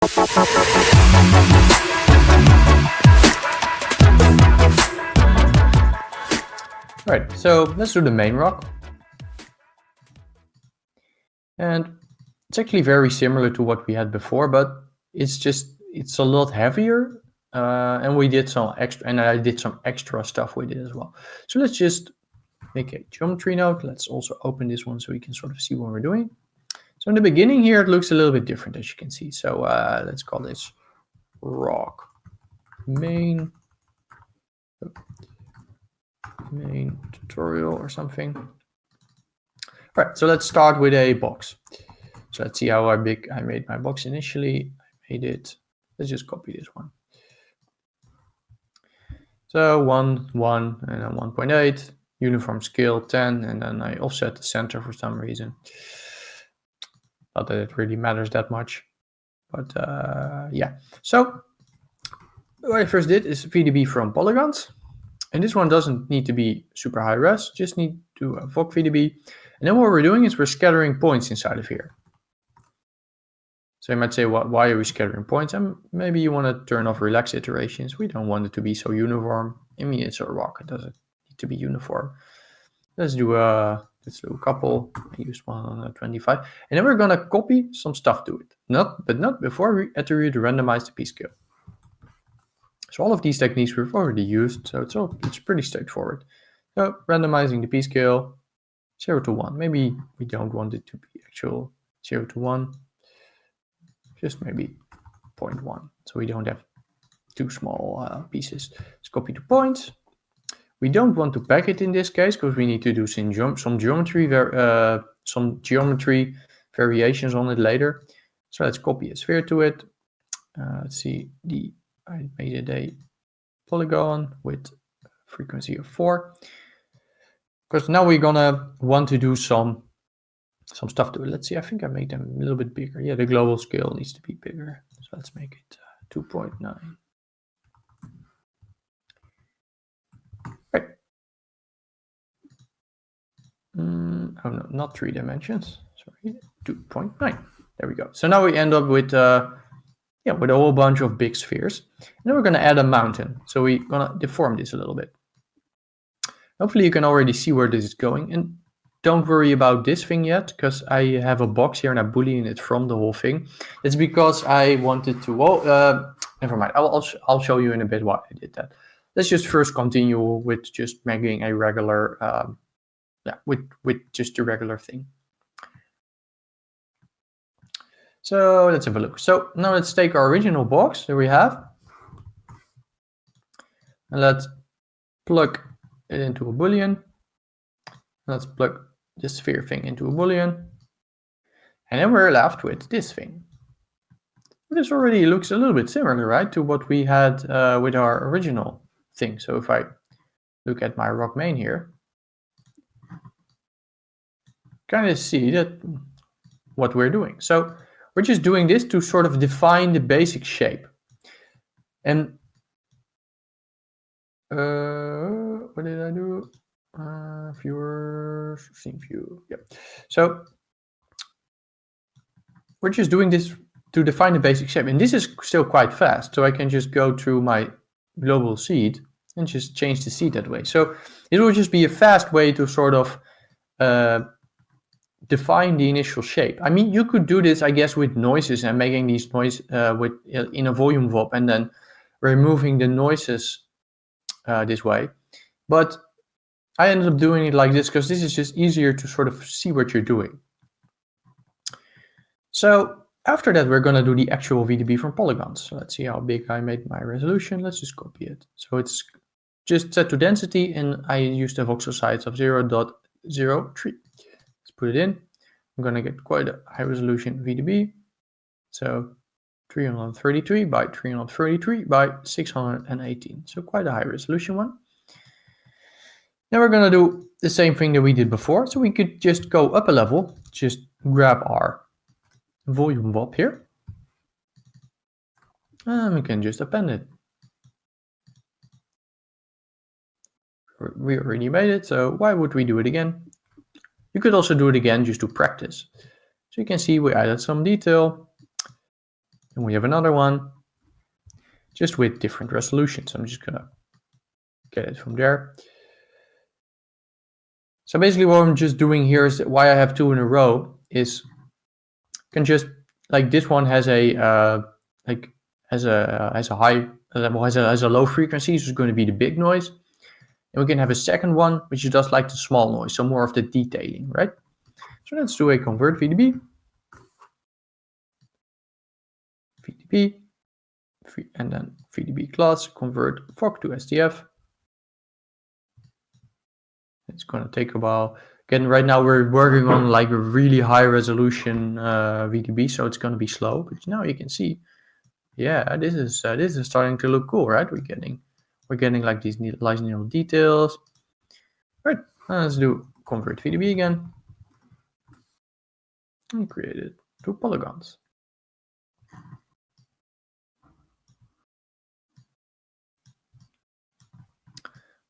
Right, so let's do the main rock. And it's actually very similar to what we had before, but it's a lot heavier. And we did some extra, and I did some extra stuff with it as well. So let's just make a geometry node. Let's also open this one so we can sort of see what we're doing. So in the beginning here, it looks a little bit different, as you can see. So let's call this rock main tutorial or something. All right, so let's start with a box. So let's see how big I made my box initially. I made it, let's just copy this one. So 1, 1, and then 1.8, uniform scale 10, and then I offset the center for some reason. Not that it really matters that much, but yeah. So what I first did is VDB from polygons. And this one doesn't need to be super high res, just need to VOC VDB. And then what we're doing is we're scattering points inside of here. So you might say, why are we scattering points? And maybe you want to turn off relax iterations. We don't want it to be so uniform. I mean, it's a rock, it doesn't need to be uniform. Let's do a couple. I used 125. And then we're going to copy some stuff to it. But not before we attribute randomize the p-scale. So all of these techniques we've already used, so it's pretty straightforward. So randomizing the p-scale, 0 to 1. Maybe we don't want it to be actual 0 to 1, just maybe 0.1. So we don't have too small pieces. Let's copy the points. We don't want to pack it in this case because we need to do some geometry variations on it later. So let's copy a sphere to it. Let's see, I made it a polygon with a frequency of 4. Because now we're gonna want to do some stuff to it. Let's see, I think I made them a little bit bigger. Yeah, the global scale needs to be bigger. So let's make it 2.9. Right. Oh no, not 3 dimensions. Sorry, 2.9. There we go. So now we end up with with a whole bunch of big spheres. And then we're going to add a mountain. So we're going to deform this a little bit. Hopefully you can already see where this is going. And don't worry about this thing yet, because I have a box here and I'm boolean it from the whole thing. It's because I wanted to, never mind. I'll show you in a bit why I did that. Let's just first continue with just making a regular, with just a regular thing. So let's have a look. So now let's take our original box that we have, and let's plug it into a boolean. Let's plug this sphere thing into a boolean, and then we're left with this thing. This already looks a little bit similar, right, to what we had with our original thing. So if I look at my rock main here, kind of see that what we're doing. So we're just doing this to sort of define the basic shape. And what did I do? Viewers, scene view. Yep. So we're just doing this to define the basic shape. And this is still quite fast. So I can just go through my global seed and just change the seed that way. So it will just be a fast way to sort of define the initial shape. I mean, you could do this, I guess, with noises and making these noise in a volume VOP and then removing the noises this way. But I ended up doing it like this because this is just easier to sort of see what you're doing. So after that, we're going to do the actual VDB from polygons. So let's see how big I made my resolution. Let's just copy it. So it's just set to density, and I used a voxel size of 0.03. Put it in. I'm going to get quite a high resolution VDB. So 333 by 333 by 618. So quite a high resolution one. Now we're going to do the same thing that we did before. So we could just go up a level, just grab our volume VOP here. And we can just append it. We already made it, so why would we do it again? You could also do it again just to practice. So you can see we added some detail. And we have another one, just with different resolutions. I'm just gonna get it from there. So basically what I'm just doing here is why I have 2 in a row is can just like this one has a has a low frequency, so it's going to be the big noise. And we can have a second one which is just like the small noise, so more of the detailing, right? So let's do a convert VDB, and then VDB class convert fog to SDF. It's going to take a while. Again, right now we're working on like a really high resolution VDB, so it's going to be slow. But now you can see, yeah, this is starting to look cool, right? We're getting like these nice little details. Right, let's do convert VDB again and create it 2 polygons.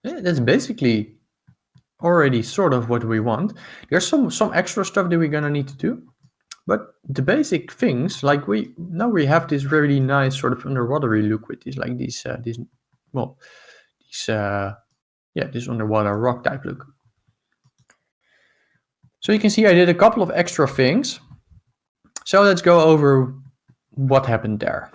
Yeah, that's basically already sort of what we want. There's some extra stuff that we're gonna need to do, but the basic things, like we have this really nice sort of underwatery look with this this underwater rock type look. So you can see I did a couple of extra things. So let's go over what happened there.